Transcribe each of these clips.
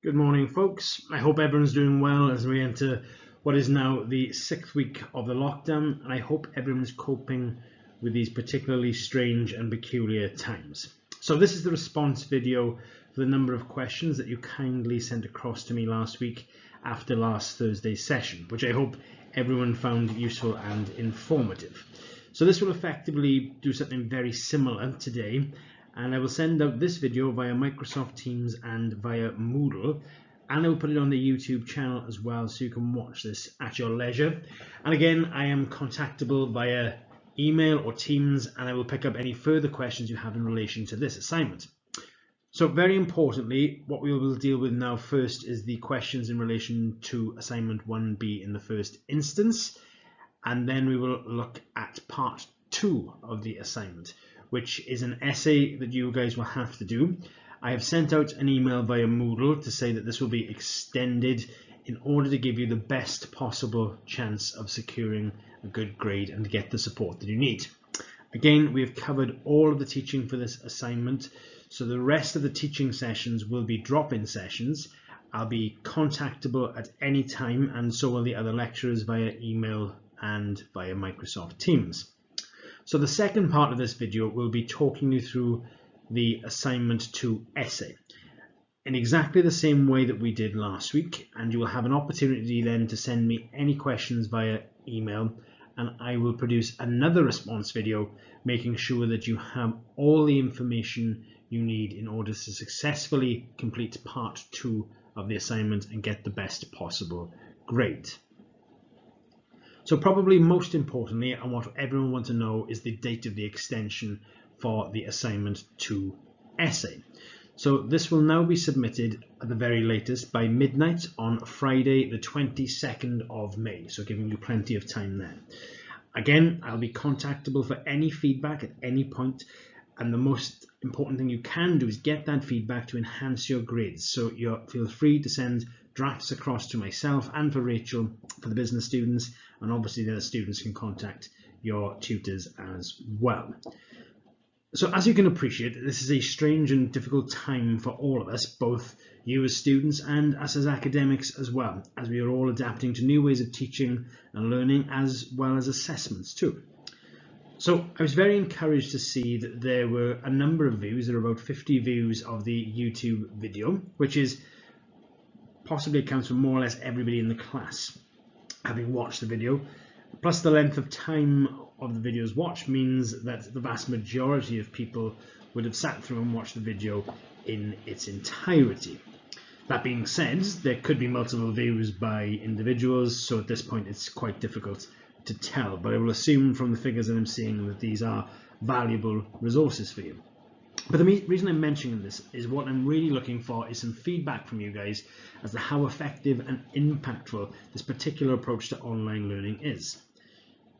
Good morning, folks. I hope everyone's doing well as we enter what is now the 6th week of the lockdown, and I hope everyone's coping with these particularly strange and peculiar times. So this is the response video for the number of questions that you kindly sent across to me last week after last Thursday's session, which I hope everyone found useful and informative. So this will effectively do something very similar today, and I will send out this video via Microsoft Teams and via Moodle, and I will put it on the YouTube channel as well so you can watch this at your leisure. And again, I am contactable via email or Teams, and I will pick up any further questions you have in relation to this assignment. So very importantly, what we will deal with now first is the questions in relation to assignment 1B in the first instance, and then we will look at part 2 of the assignment, which is an essay that you guys will have to do. I have sent out an email via Moodle to say that this will be extended in order to give you the best possible chance of securing a good grade and to get the support that you need. Again, we have covered all of the teaching for this assignment, so the rest of the teaching sessions will be drop-in sessions. I'll be contactable at any time, and so will the other lecturers via email and via Microsoft Teams. So the second part of this video will be talking you through the assignment 2 essay in exactly the same way that we did last week, and you will have an opportunity then to send me any questions via email, and I will produce another response video making sure that you have all the information you need in order to successfully complete part 2 of the assignment and get the best possible grade. So probably most importantly, and what everyone wants to know, is the date of the extension for the assignment 2 essay. So this will now be submitted at the very latest by midnight on Friday the 22nd of May, so giving you plenty of time there. Again, I'll be contactable for any feedback at any point, and the most important thing you can do is get that feedback to enhance your grades. So feel free to send drafts across to myself and for Rachel for the business students, and obviously the other students can contact your tutors as well. So as you can appreciate, this is a strange and difficult time for all of us, both you as students and us as academics as well, as we are all adapting to new ways of teaching and learning, as well as assessments too. So I was very encouraged to see that there were a number of views. There are about 50 views of the YouTube video, which is possibly accounts for more or less everybody in the class having watched the video. Plus the length of time of the videos watched means that the vast majority of people would have sat through and watched the video in its entirety. That being said, there could be multiple views by individuals, so at this point it's quite difficult to tell, but I will assume from the figures that I'm seeing that these are valuable resources for you. But the reason I'm mentioning this is what I'm really looking for is some feedback from you guys as to how effective and impactful this particular approach to online learning is.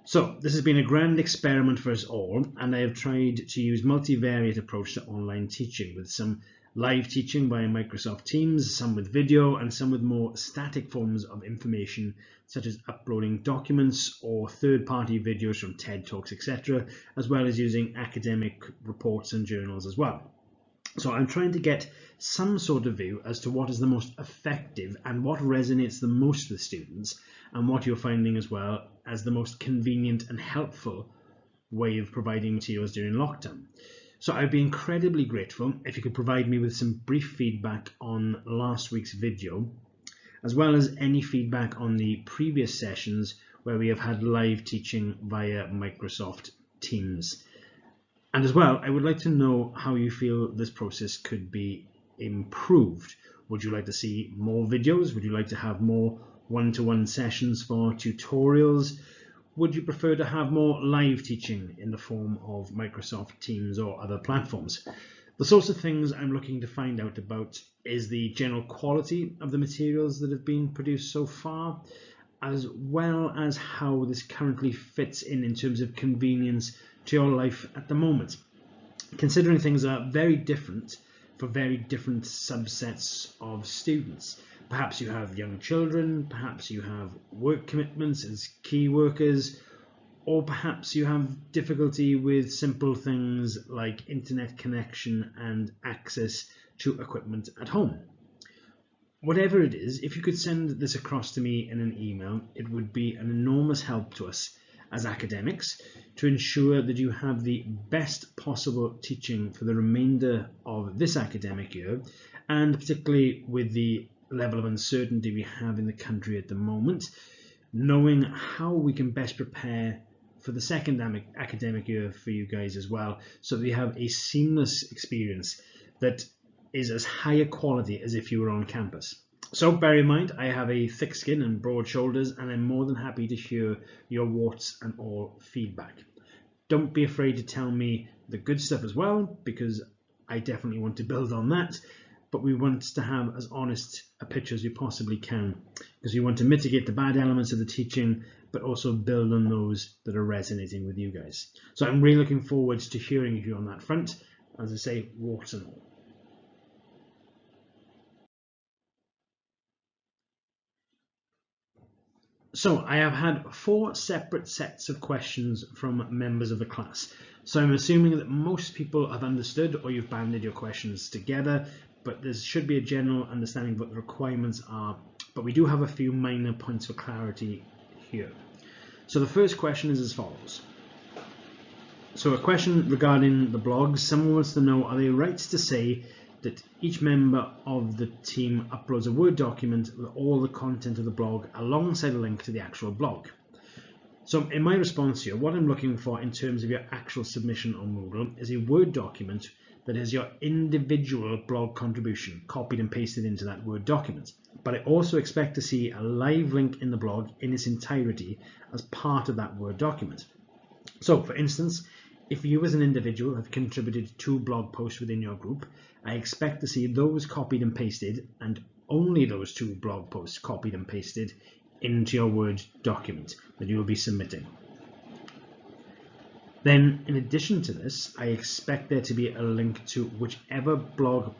So this has been a grand experiment for us all, and I have tried to use multivariate approach to online teaching, with some live teaching via Microsoft Teams, some with video, and some with more static forms of information, such as uploading documents or third-party videos from TED Talks, etc., as well as using academic reports and journals as well. So I'm trying to get some sort of view as to what is the most effective and what resonates the most with students, and what you're finding as well as the most convenient and helpful way of providing materials during lockdown. So I'd be incredibly grateful if you could provide me with some brief feedback on last week's video, as well as any feedback on the previous sessions where we have had live teaching via Microsoft Teams. And as well, I would like to know how you feel this process could be improved. Would you like to see more videos? Would you like to have more one-to-one sessions for tutorials? Would you prefer to have more live teaching in the form of Microsoft Teams or other platforms? The sorts of things I'm looking to find out about is the general quality of the materials that have been produced so far, as well as how this currently fits in terms of convenience to your life at the moment, considering things are very different for very different subsets of students. Perhaps you have young children, perhaps you have work commitments as key workers, or perhaps you have difficulty with simple things like internet connection and access to equipment at home. whatever it is, if you could send this across to me in an email, it would be an enormous help to us as academics to ensure that you have the best possible teaching for the remainder of this academic year, and particularly with the level of uncertainty we have in the country at the moment, knowing how we can best prepare for the second academic year for you guys as well, so that we have a seamless experience that is as high a quality as if you were on campus. So bear in mind, I have a thick skin and broad shoulders, and I'm more than happy to hear your warts and all feedback. Don't be afraid to tell me the good stuff as well, because I definitely want to build on that, but we want to have as honest a picture as we possibly can, because we want to mitigate the bad elements of the teaching, but also build on those that are resonating with you guys. So I'm really looking forward to hearing you on that front, as I say, warts and all. So I have had 4 separate sets of questions from members of the class. So I'm assuming that most people have understood, or you've banded your questions together, but there should be a general understanding of what the requirements are. But we do have a few minor points for clarity here. So the first question is as follows. So a question regarding the blogs. Someone wants to know, are they right to say that each member of the team uploads a Word document with all the content of the blog alongside a link to the actual blog? So in my response here, what I'm looking for in terms of your actual submission on Moodle is a Word document that has your individual blog contribution copied and pasted into that Word document. But I also expect to see a live link in the blog in its entirety as part of that Word document. So for instance, if you as an individual have contributed 2 blog posts within your group, I expect to see those copied and pasted, and only those 2 blog posts copied and pasted into your Word document that you will be submitting. Then, in addition to this, I expect there to be a link to whichever blog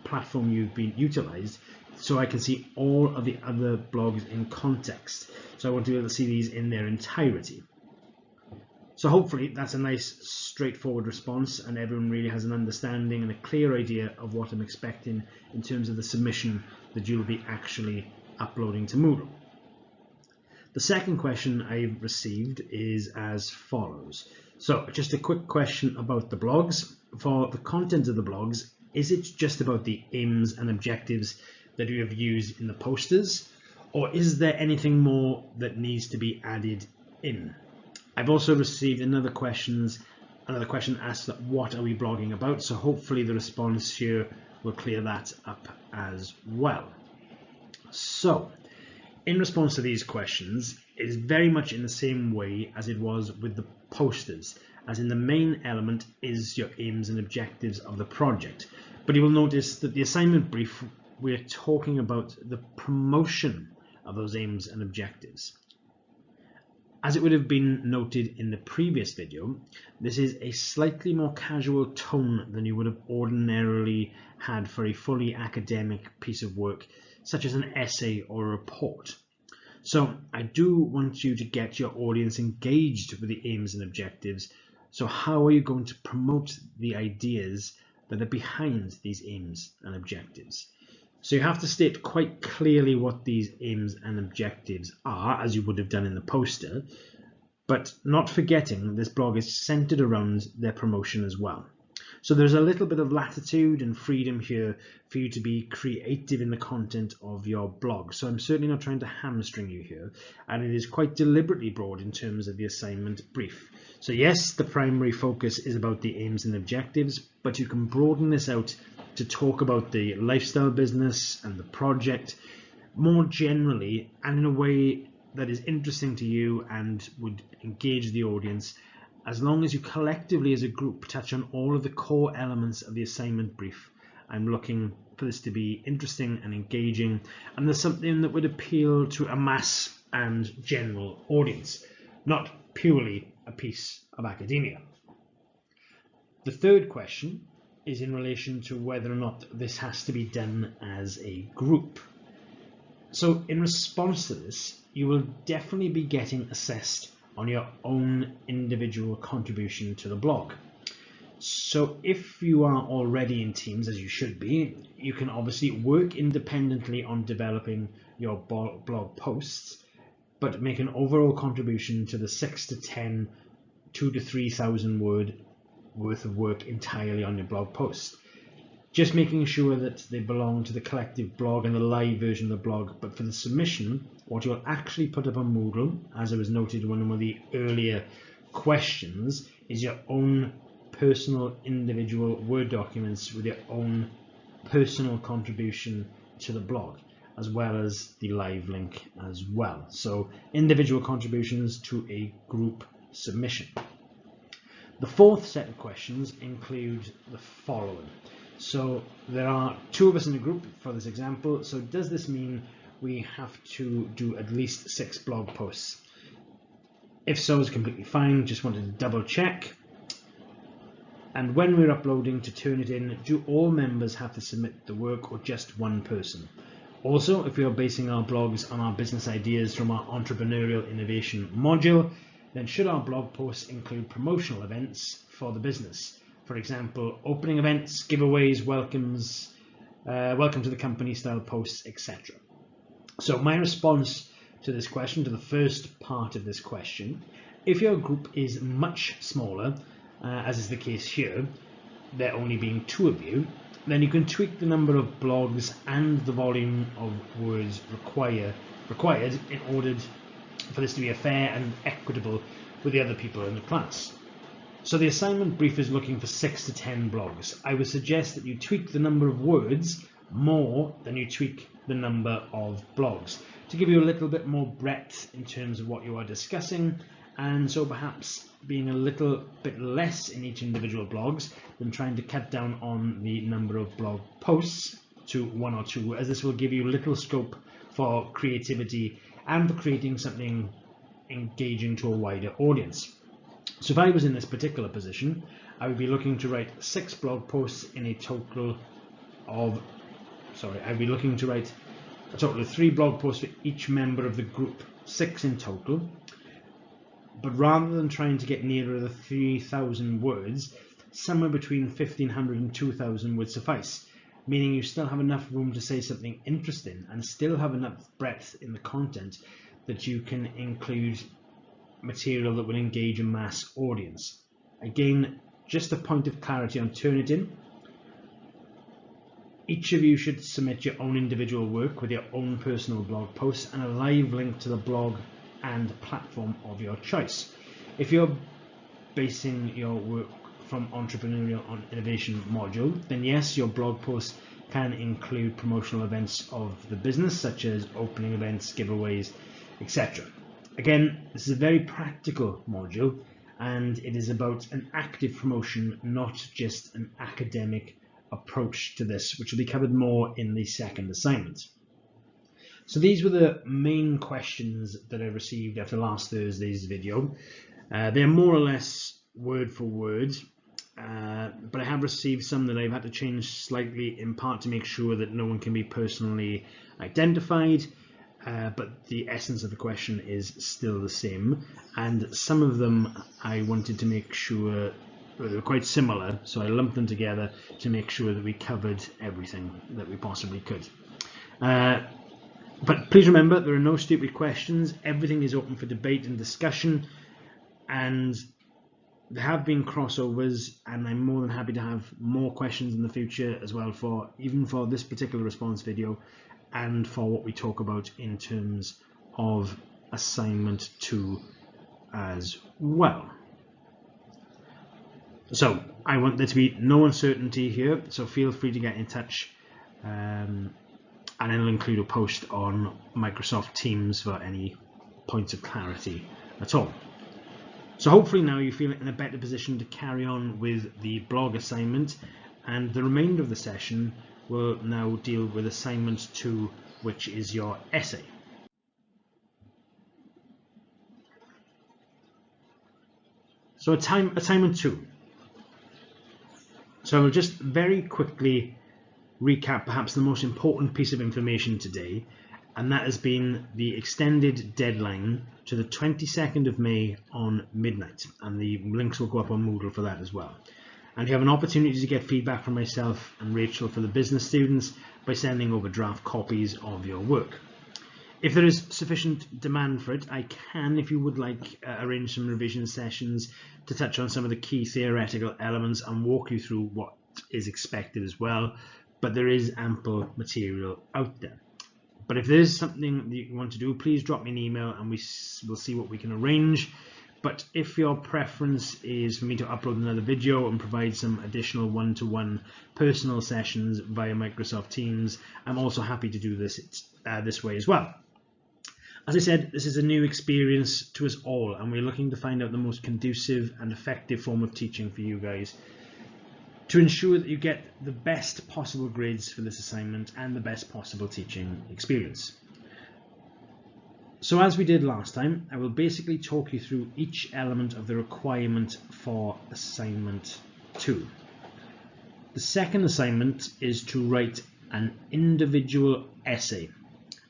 platform you've been utilized, so I can see all of the other blogs in context. So I want to be able to see these in their entirety. So hopefully that's a nice straightforward response, and everyone really has an understanding and a clear idea of what I'm expecting in terms of the submission that you'll be actually uploading to Moodle. The second question I've received is as follows. So just a quick question about the blogs. For the content of the blogs, is it just about the aims and objectives that you have used in the posters, or is there anything more that needs to be added in? I've also received another question asked that what are we blogging about, so hopefully the response here will clear that up as well. So in response to these questions, it is very much in the same way as it was with the posters, as in the main element is your aims and objectives of the project. But you will notice that the assignment brief, we're talking about the promotion of those aims and objectives. As it would have been noted in the previous video, this is a slightly more casual tone than you would have ordinarily had for a fully academic piece of work, such as an essay or a report. So I do want you to get your audience engaged with the aims and objectives. So how are you going to promote the ideas that are behind these aims and objectives? So you have to state quite clearly what these aims and objectives are, as you would have done in the poster, but not forgetting this blog is centered around their promotion as well. So there's a little bit of latitude and freedom here for you to be creative in the content of your blog. So I'm certainly not trying to hamstring you here, and it is quite deliberately broad in terms of the assignment brief. So yes, the primary focus is about the aims and objectives, but you can broaden this out to talk about the lifestyle business and the project more generally, and in a way that is interesting to you and would engage the audience, as long as you collectively as a group touch on all of the core elements of the assignment brief. I'm looking for this to be interesting and engaging, and there's something that would appeal to a mass and general audience, not purely a piece of academia. The third question is in relation to whether or not this has to be done as a group. So in response to this, you will definitely be getting assessed on your own individual contribution to the blog. So if you are already in teams, as you should be, you can obviously work independently on developing your blog posts, but make an overall contribution to the 6 to 10, 2 to 3,000 word worth of work entirely on your blog post. Just making sure that they belong to the collective blog and the live version of the blog. But for the submission, what you'll actually put up on Moodle, as I was noted in one of the earlier questions, is your own personal individual Word documents with your own personal contribution to the blog, as well as the live link as well. So individual contributions to a group submission. The fourth set of questions include the following. So there are 2 of us in a group for this example. So does this mean we have to do at least 6 blog posts? If so, it's completely fine. Just wanted to double check. And when we're uploading to Turnitin, do all members have to submit the work or just one person? Also, if we are basing our blogs on our business ideas from our entrepreneurial innovation module, then should our blog posts include promotional events for the business? For example, opening events, giveaways, welcomes, welcome to the company style posts, etc. So my response to this question, to the first part of this question, if your group is much smaller, as is the case here, there only being 2 of you, then you can tweak the number of blogs and the volume of words required in order for this to be fair and equitable with the other people in the class. So the assignment brief is looking for 6 to 10 blogs. I would suggest that you tweak the number of words more than you tweak the number of blogs to give you a little bit more breadth in terms of what you are discussing, and so perhaps being a little bit less in each individual blogs than trying to cut down on the number of blog posts to 1 or 2, as this will give you little scope for creativity and for creating something engaging to a wider audience. So if I was in this particular position, I would be looking to write 6 blog posts in a total of, I'd be looking to write a total of 3 blog posts for each member of the group, 6 in total. But rather than trying to get nearer the 3,000 words, somewhere between 1,500 and 2,000 would suffice, meaning you still have enough room to say something interesting and still have enough breadth in the content that you can include material that will engage a mass audience. Again, just a point of clarity on Turnitin. Each of you should submit your own individual work with your own personal blog posts and a live link to the blog and platform of your choice. If you're basing your work from entrepreneurial innovation module, then yes, your blog posts can include promotional events of the business, such as opening events, giveaways, etc. Again, this is a very practical module, and it is about an active promotion, not just an academic approach to this, which will be covered more in the second assignment. So these were the main questions that I received after last Thursday's video. They're more or less word for word, but I have received some that I've had to change slightly, in part to make sure that no one can be personally identified, but the essence of the question is still the same, and some of them I wanted to make sure they were quite similar, so I lumped them together to make sure that we covered everything that we possibly could. But please remember, there are no stupid questions. Everything is open for debate and discussion, and there have been crossovers, and I'm more than happy to have more questions in the future as well, even for this particular response video and for what we talk about in terms of assignment 2 as well. So I want there to be no uncertainty here, so feel free to get in touch, and I'll include a post on Microsoft Teams for any points of clarity at all. So hopefully now you feel in a better position to carry on with the blog assignment, and the remainder of the session will now deal with assignment 2, which is your essay. So assignment 2. So I will just very quickly recap perhaps the most important piece of information today, and that has been the extended deadline to the 22nd of May on midnight, and the links will go up on Moodle for that as well. And you have an opportunity to get feedback from myself and Rachel for the business students by sending over draft copies of your work. If there is sufficient demand for it, I can, if you would like, arrange some revision sessions to touch on some of the key theoretical elements and walk you through what is expected as well. But there is ample material out there. But if there is something that you want to do, please drop me an email and we will see what we can arrange. But if your preference is for me to upload another video and provide some additional one-to-one personal sessions via Microsoft Teams, I'm also happy to do this this way as well. As I said, this is a new experience to us all, and we're looking to find out the most conducive and effective form of teaching for you guys to ensure that you get the best possible grades for this assignment and the best possible teaching experience. So as we did last time, I will basically talk you through each element of the requirement for assignment 2. The second assignment is to write an individual essay,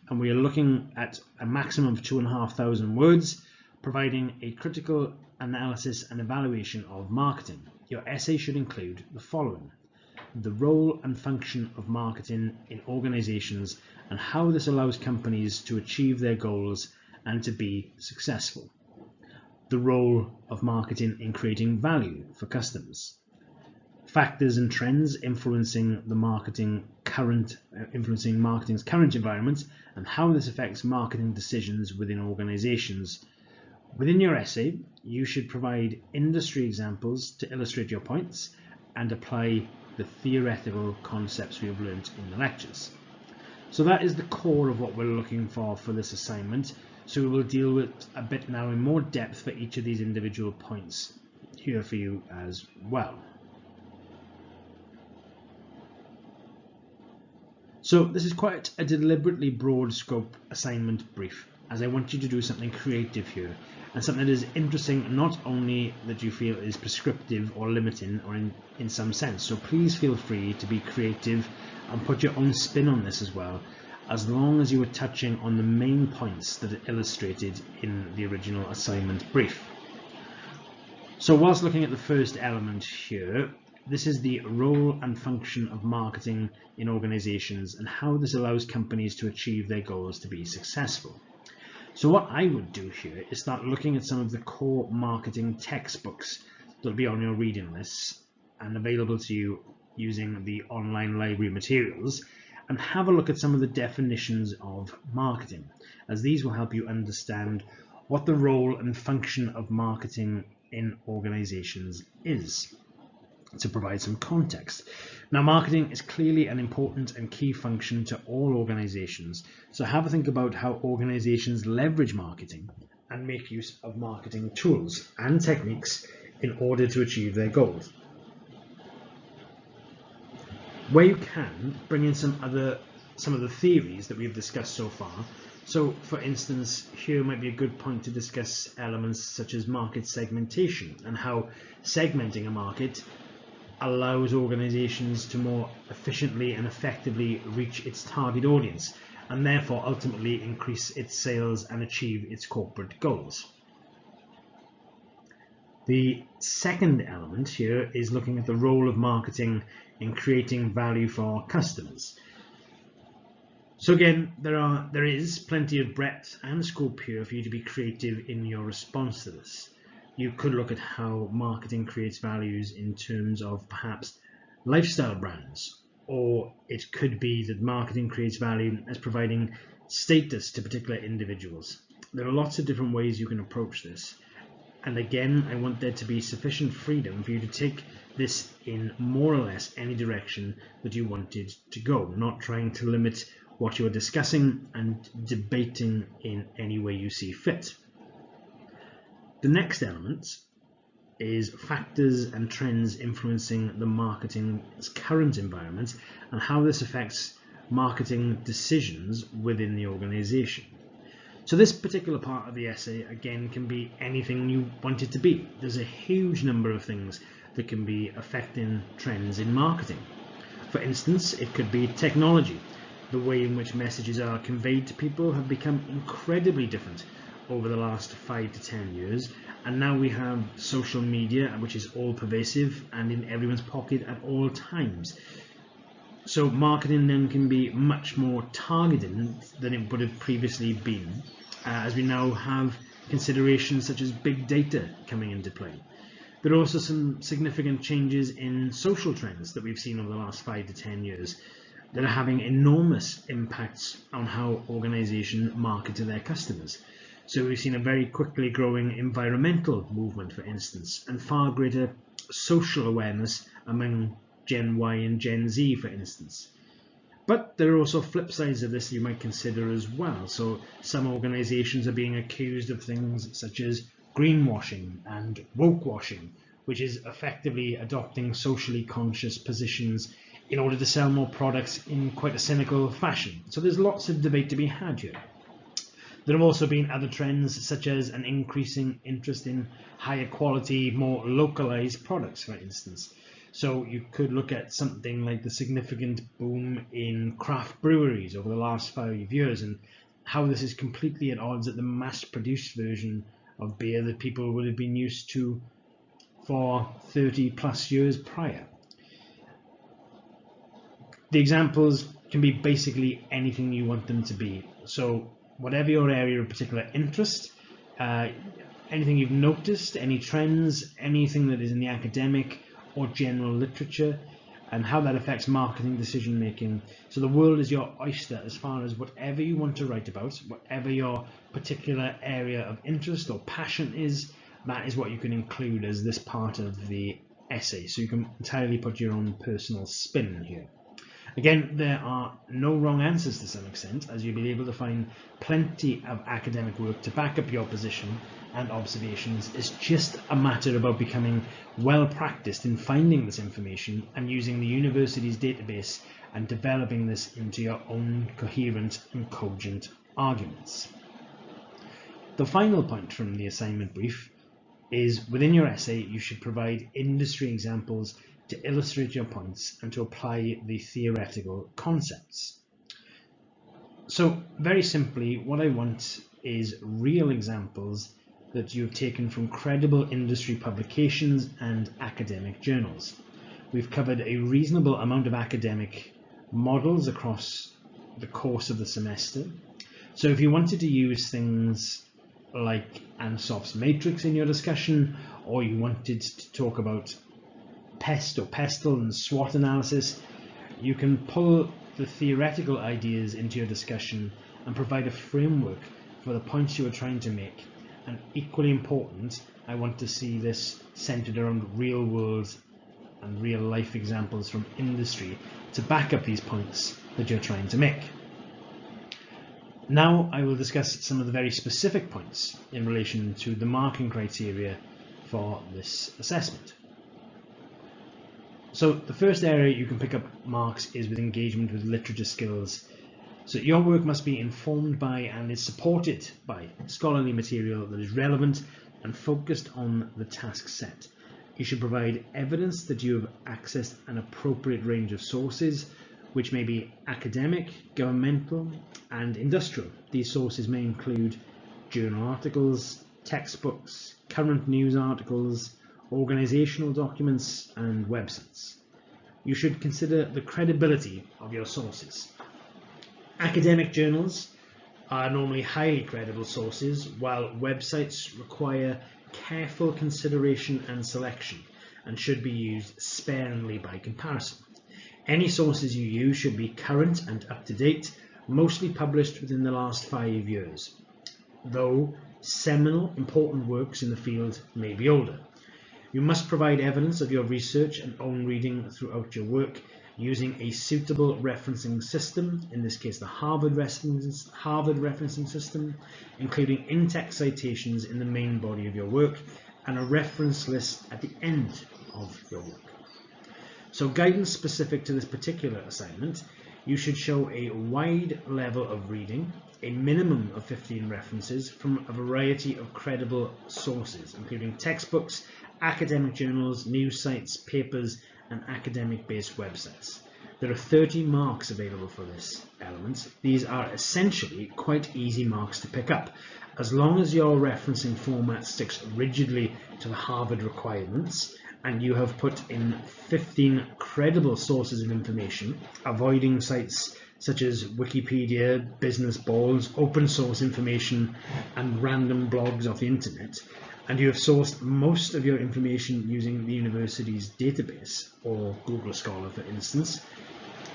and we are looking at a maximum of 2,500 words, providing a critical analysis and evaluation of marketing. Your essay should include the following: the role and function of marketing in organizations and how this allows companies to achieve their goals and to be successful. The role of marketing in creating value for customers. Factors and trends influencing marketing's current environment and how this affects marketing decisions within organizations. Within your essay, you should provide industry examples to illustrate your points and apply the theoretical concepts we have learned in the lectures. So that is the core of what we're looking for this assignment. So we will deal with a bit now in more depth for each of these individual points here for you as well. So this is quite a deliberately broad scope assignment brief, as I want you to do something creative here, and something that is interesting, not only that you feel is prescriptive or limiting or in some sense. So please feel free to be creative and put your own spin on this as well, as long as you are touching on the main points that are illustrated in the original assignment brief. So whilst looking at the first element here, this is the role and function of marketing in organizations and how this allows companies to achieve their goals to be successful. So what I would do here is start looking at some of the core marketing textbooks that will be on your reading lists and available to you using the online library materials, and have a look at some of the definitions of marketing, as these will help you understand what the role and function of marketing in organizations is, to provide some context. Now, marketing is clearly an important and key function to all organizations, so have a think about how organizations leverage marketing and make use of marketing tools and techniques in order to achieve their goals. Where you can, bring in some of the theories that we've discussed so far. So for instance, here might be a good point to discuss elements such as market segmentation and how segmenting a market allows organizations to more efficiently and effectively reach its target audience, and therefore ultimately increase its sales and achieve its corporate goals. The second element here is looking at the role of marketing in creating value for our customers. So again, there is plenty of breadth and scope here for you to be creative in your response to this. You could look at how marketing creates values in terms of perhaps lifestyle brands, or it could be that marketing creates value as providing status to particular individuals. There are lots of different ways you can approach this. And again, I want there to be sufficient freedom for you to take this in more or less any direction that you wanted to go, not trying to limit what you're discussing and debating in any way you see fit. The next element is factors and trends influencing the marketing's current environment and how this affects marketing decisions within the organization. So this particular part of the essay, again, can be anything you want it to be. There's a huge number of things that can be affecting trends in marketing. For instance, it could be technology. The way in which messages are conveyed to people have become incredibly different over the last 5 to 10 years, and now we have social media, which is all pervasive and in everyone's pocket at all times. So marketing then can be much more targeted than it would have previously been, as we now have considerations such as big data coming into play. There are also some significant changes in social trends that we've seen over the last 5 to 10 years that are having enormous impacts on how organizations market to their customers. So we've seen a very quickly growing environmental movement, for instance, and far greater social awareness among Gen Y and Gen Z, for instance. But there are also flip sides of this you might consider as well. So some organizations are being accused of things such as greenwashing and woke washing, which is effectively adopting socially conscious positions in order to sell more products in quite a cynical fashion. So there's lots of debate to be had here. There have also been other trends such as an increasing interest in higher quality, more localized products, for instance. So you could look at something like the significant boom in craft breweries over the last 5 years and how this is completely at odds at the mass-produced version of beer that people would have been used to for 30 plus years prior. The examples can be basically anything you want them to be. So whatever your area of particular interest, anything you've noticed, any trends, anything that is in the academic or general literature, and how that affects marketing decision making. So the world is your oyster as far as whatever you want to write about, whatever your particular area of interest or passion is, that is what you can include as this part of the essay. So you can entirely put your own personal spin here. Again, there are no wrong answers to some extent, as you'll be able to find plenty of academic work to back up your position and observations. It's just a matter about becoming well practiced in finding this information and using the university's database and developing this into your own coherent and cogent arguments. The final point from the assignment brief is within your essay you should provide industry examples to illustrate your points and to apply the theoretical concepts. So very simply, what I want is real examples that you have taken from credible industry publications and academic journals. We've covered a reasonable amount of academic models across the course of the semester. So if you wanted to use things like Ansop's matrix in your discussion, or you wanted to talk about PEST or PESTLE and SWOT analysis, you can pull the theoretical ideas into your discussion and provide a framework for the points you are trying to make. And equally important, I want to see this centered around real world and real life examples from industry to back up these points that you're trying to make. Now I will discuss some of the very specific points in relation to the marking criteria for this assessment. So the first area you can pick up marks is with engagement with literature skills. So your work must be informed by and is supported by scholarly material that is relevant and focused on the task set. You should provide evidence that you have accessed an appropriate range of sources, which may be academic, governmental, and industrial. These sources may include journal articles, textbooks, current news articles, organizational documents, and websites. You should consider the credibility of your sources. Academic journals are normally highly credible sources, while websites require careful consideration and selection and should be used sparingly by comparison. Any sources you use should be current and up-to-date, mostly published within the last 5 years, though seminal important works in the field may be older. You must provide evidence of your research and own reading throughout your work using a suitable referencing system, in this case the Harvard referencing system, including in-text citations in the main body of your work and a reference list at the end of your work. So guidance specific to this particular assignment, you should show a wide level of reading, a minimum of 15 references from a variety of credible sources, including textbooks, academic journals, news sites, papers, and academic-based websites. There are 30 marks available for this element. These are essentially quite easy marks to pick up, as long as your referencing format sticks rigidly to the Harvard requirements and you have put in 15 credible sources of information, avoiding sites such as Wikipedia, Business Balls, open source information, and random blogs off the internet, and you have sourced most of your information using the university's database, or Google Scholar for instance,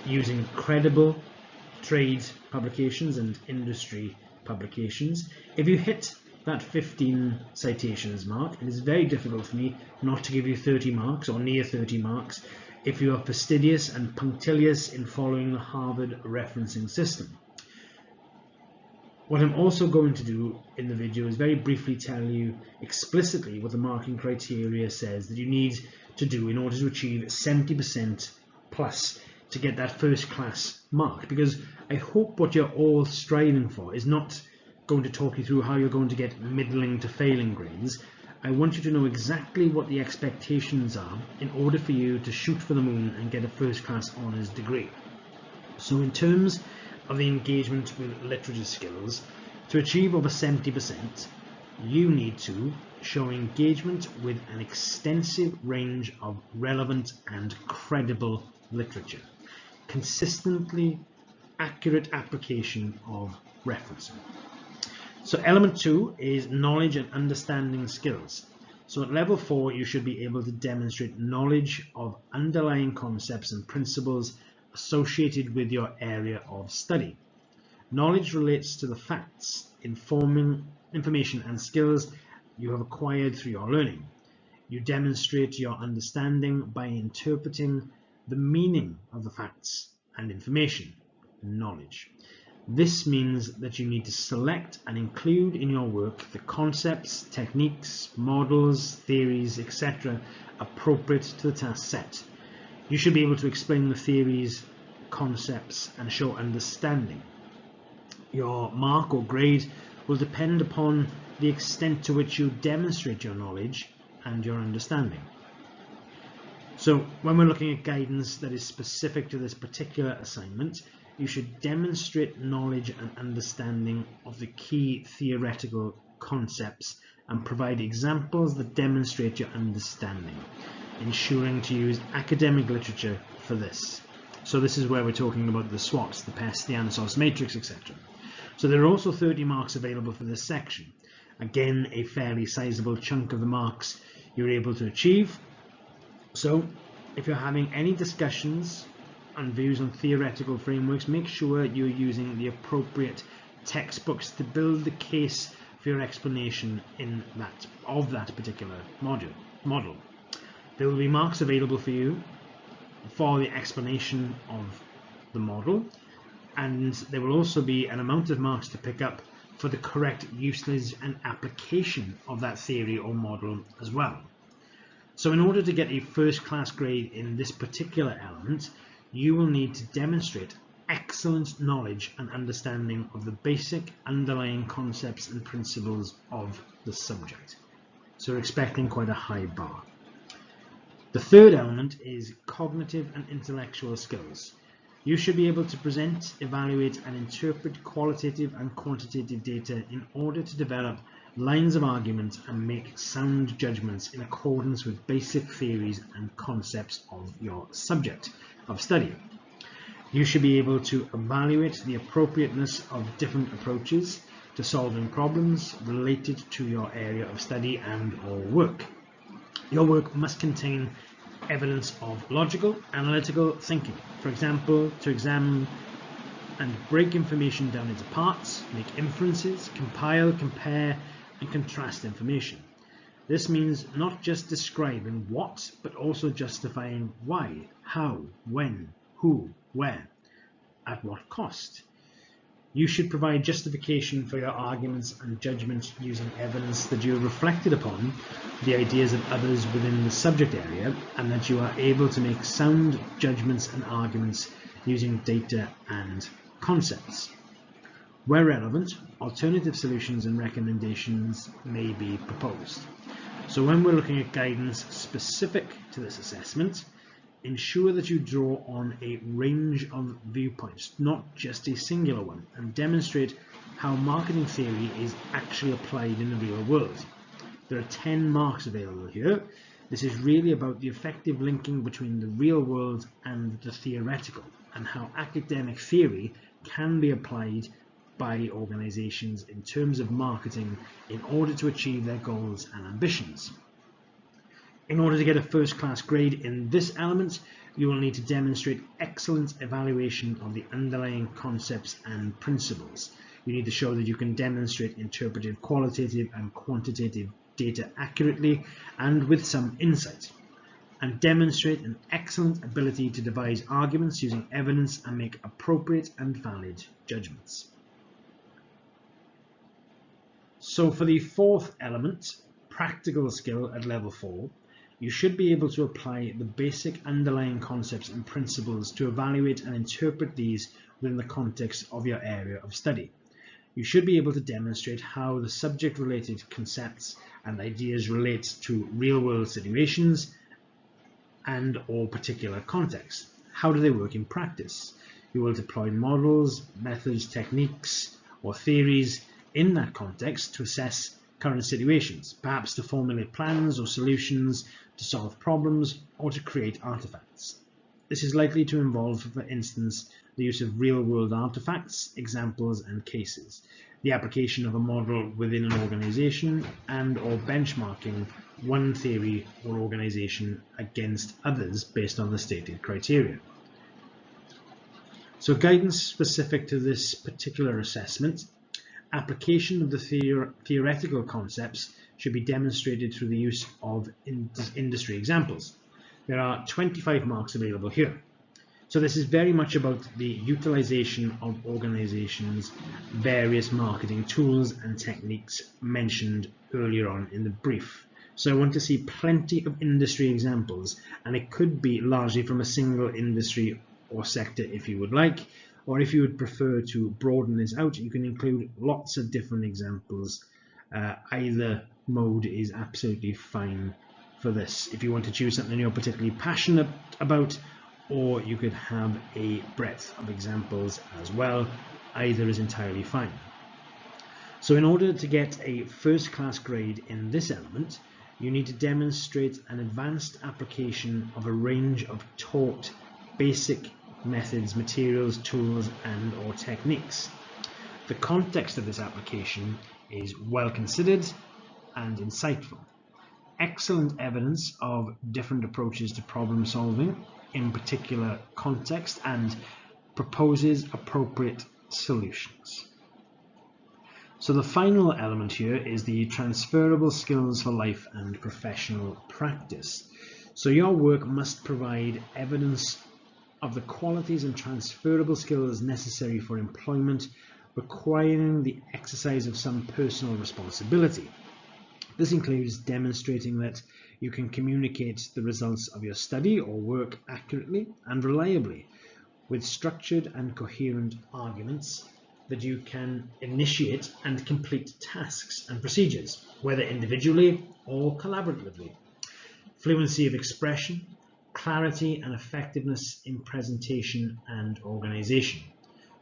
using credible trade publications and industry publications. If you hit that 15 citations mark, it is very difficult for me not to give you 30 marks or near 30 marks if you are fastidious and punctilious in following the Harvard referencing system. What I'm also going to do in the video is very briefly tell you explicitly what the marking criteria says that you need to do in order to achieve 70% plus to get that first class mark, because I hope what you're all striving for is not going to talk you through how you're going to get middling to failing grades. I want you to know exactly what the expectations are in order for you to shoot for the moon and get a first class honours degree. So in terms of the engagement with literature skills, to achieve over 70%, you need to show engagement with an extensive range of relevant and credible literature, consistently accurate application of referencing. So element 2 is knowledge and understanding skills. So at level 4 you should be able to demonstrate knowledge of underlying concepts and principles associated with your area of study. Knowledge relates to the facts, information and skills you have acquired through your learning. You demonstrate your understanding by interpreting the meaning of the facts and information, knowledge. This means that you need to select and include in your work the concepts, techniques, models, theories, etc. appropriate to the task set. You should be able to explain the theories, concepts, and show understanding. Your mark or grade will depend upon the extent to which you demonstrate your knowledge and your understanding. So when we're looking at guidance that is specific to this particular assignment, you should demonstrate knowledge and understanding of the key theoretical concepts and provide examples that demonstrate your understanding, ensuring to use academic literature for this. So this is where we're talking about the SWOTs, the PEST, the ANSOS matrix, etc. So there are also 30 marks available for this section. Again, a fairly sizable chunk of the marks you're able to achieve. So if you're having any discussions and views on theoretical frameworks, make sure you're using the appropriate textbooks to build the case for your explanation of that particular model. There will be marks available for you for the explanation of the model, and there will also be an amount of marks to pick up for the correct usage and application of that theory or model as well. So in order to get a first class grade in this particular element, you will need to demonstrate excellent knowledge and understanding of the basic underlying concepts and principles of the subject. So we're expecting quite a high bar. The third element is cognitive and intellectual skills. You should be able to present, evaluate, and interpret qualitative and quantitative data in order to develop lines of argument and make sound judgments in accordance with basic theories and concepts of your subject of study. You should be able to evaluate the appropriateness of different approaches to solving problems related to your area of study and/or work. Your work must contain evidence of logical, analytical thinking. For example, to examine and break information down into parts, make inferences, compile, compare, and contrast information. This means not just describing what, but also justifying why, how, when, who, where, at what cost. You should provide justification for your arguments and judgments using evidence that you have reflected upon the ideas of others within the subject area, and that you are able to make sound judgments and arguments using data and concepts. Where relevant, alternative solutions and recommendations may be proposed. So when we're looking at guidance specific to this assessment, ensure that you draw on a range of viewpoints, not just a singular one, and demonstrate how marketing theory is actually applied in the real world. There are 10 marks available here. This is really about the effective linking between the real world and the theoretical, and how academic theory can be applied by organizations in terms of marketing in order to achieve their goals and ambitions. In order to get a first-class grade in this element, you will need to demonstrate excellent evaluation of the underlying concepts and principles. You need to show that you can demonstrate interpretive, qualitative, and quantitative data accurately and with some insight, and demonstrate an excellent ability to devise arguments using evidence and make appropriate and valid judgments. So for the fourth element, practical skill at level 4, you should be able to apply the basic underlying concepts and principles to evaluate and interpret these within the context of your area of study. You should be able to demonstrate how the subject-related concepts and ideas relate to real-world situations and or particular contexts. How do they work in practice? You will deploy models, methods, techniques, or theories in that context to assess current situations, perhaps to formulate plans or solutions to solve problems or to create artifacts. This is likely to involve, for instance, the use of real-world artifacts, examples, and cases, the application of a model within an organization, and or benchmarking one theory or organization against others based on the stated criteria. So guidance specific to this particular assessment: application of the theoretical concepts should be demonstrated through the use of industry examples. There are 25 marks available here. So this is very much about the utilization of organizations' various marketing tools and techniques mentioned earlier on in the brief. So I want to see plenty of industry examples, and it could be largely from a single industry or sector if you would like, or if you would prefer to broaden this out, you can include lots of different examples. Either mode is absolutely fine for this. If you want to choose something you're particularly passionate about, or you could have a breadth of examples as well. Either is entirely fine. So in order to get a first-class grade in this element, you need to demonstrate an advanced application of a range of taught basic methods, materials, tools, and or techniques. The context of this application is well considered and insightful. Excellent evidence of different approaches to problem solving in particular context, and proposes appropriate solutions. So the final element here is the transferable skills for life and professional practice. So your work must provide evidence of the qualities and transferable skills necessary for employment, requiring the exercise of some personal responsibility. This includes demonstrating that you can communicate the results of your study or work accurately and reliably, with structured and coherent arguments, that you can initiate and complete tasks and procedures, whether individually or collaboratively. Fluency of expression, clarity and effectiveness in presentation and organization.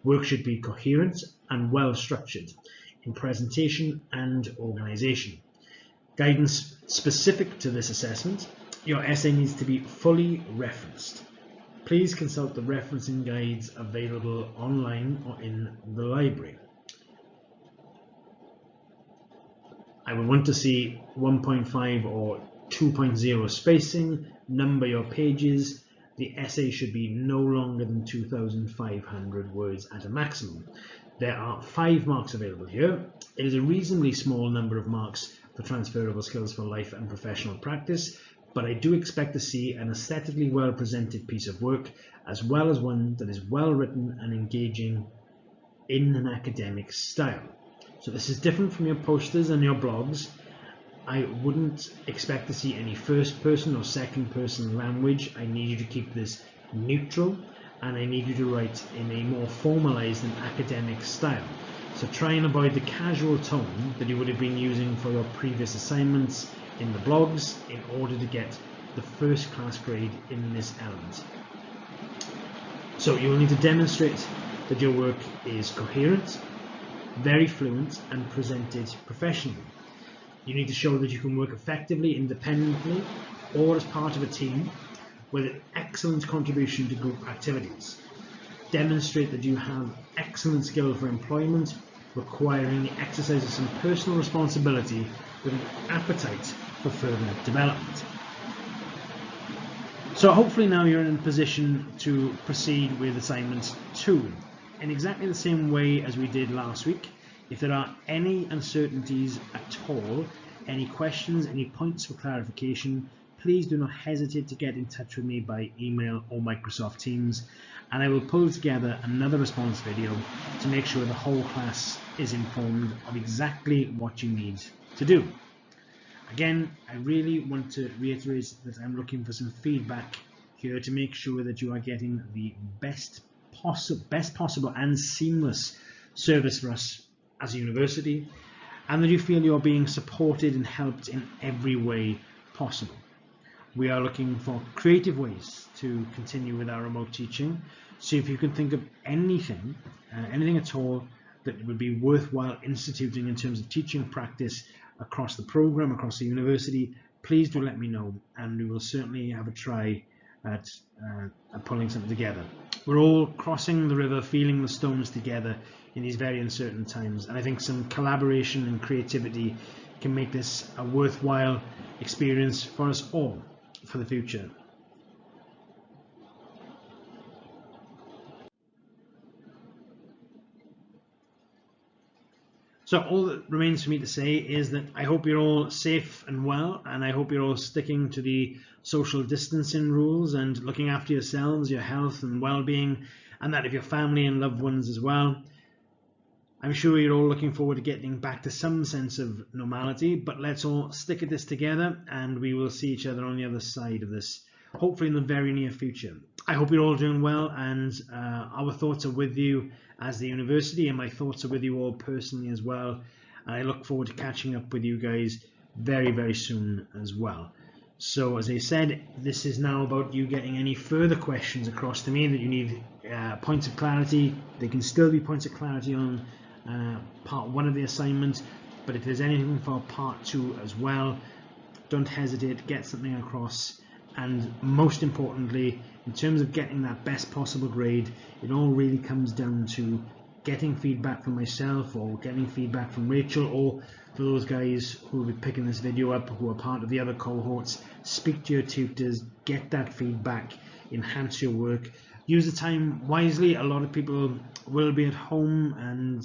Work should be coherent and well structured in presentation and organization. Guidance specific to this assessment: your essay needs to be fully referenced. Please consult the referencing guides available online or in the library. I would want to see 1.5 or 2.0 spacing, number your pages. The essay should be no longer than 2,500 words at a maximum. There are 5 marks available here. It is a reasonably small number of marks for transferable skills for life and professional practice, but I do expect to see an aesthetically well presented piece of work, as well as one that is well written and engaging in an academic style. So this is different from your posters and your blogs. I wouldn't expect to see any first person or second person language. I need you to keep this neutral, and I need you to write in a more formalized and academic style. So try and avoid the casual tone that you would have been using for your previous assignments in the blogs in order to get the first class grade in this element. So you will need to demonstrate that your work is coherent, very fluent and presented professionally. You need to show that you can work effectively, independently, or as part of a team with an excellent contribution to group activities. Demonstrate that you have excellent skill for employment, requiring the exercise of some personal responsibility with an appetite for further development. So hopefully now you're in a position to proceed with assignment 2 in exactly the same way as we did last week. If there are any uncertainties at all, any questions, any points for clarification, please do not hesitate to get in touch with me by email or Microsoft Teams, and I will pull together another response video to make sure the whole class is informed of exactly what you need to do. Again, I really want to reiterate that I'm looking for some feedback here to make sure that you are getting the best possible and seamless service for us as a university, and that you feel you're being supported and helped in every way possible. We are looking for creative ways to continue with our remote teaching, so if you can think of anything at all that would be worthwhile instituting in terms of teaching practice across the program, across the university, please do let me know, and we will certainly have a try at pulling something together. We're all crossing the river, feeling the stones together in these very uncertain times, and I think some collaboration and creativity can make this a worthwhile experience for us all for the future. So all that remains for me to say is that I hope you're all safe and well, and I hope you're all sticking to the social distancing rules and looking after yourselves, your health and well-being, and that of your family and loved ones as well. I'm sure you're all looking forward to getting back to some sense of normality, but let's all stick at this together, and we will see each other on the other side of this, hopefully in the very near future. I hope you're all doing well, and our thoughts are with you as the university, and my thoughts are with you all personally as well. And I look forward to catching up with you guys very, very soon as well. So as I said, this is now about you getting any further questions across to me that you need points of clarity. They can still be points of clarity on part 1 of the assignment, but if there's anything for part 2 as well, don't hesitate, get something across. And most importantly, in terms of getting that best possible grade, it all really comes down to getting feedback from myself or getting feedback from Rachel, or for those guys who will be picking this video up who are part of the other cohorts. Speak to your tutors, get that feedback, enhance your work, use the time wisely. A lot of people will be at home, and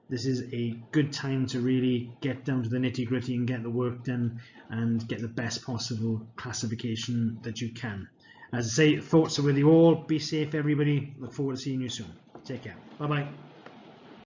this is a good time to really get down to the nitty-gritty and get the work done and get the best possible classification that you can. As I say, thoughts are with you all. Be safe, everybody. Look forward to seeing you soon. Take care. Bye-bye.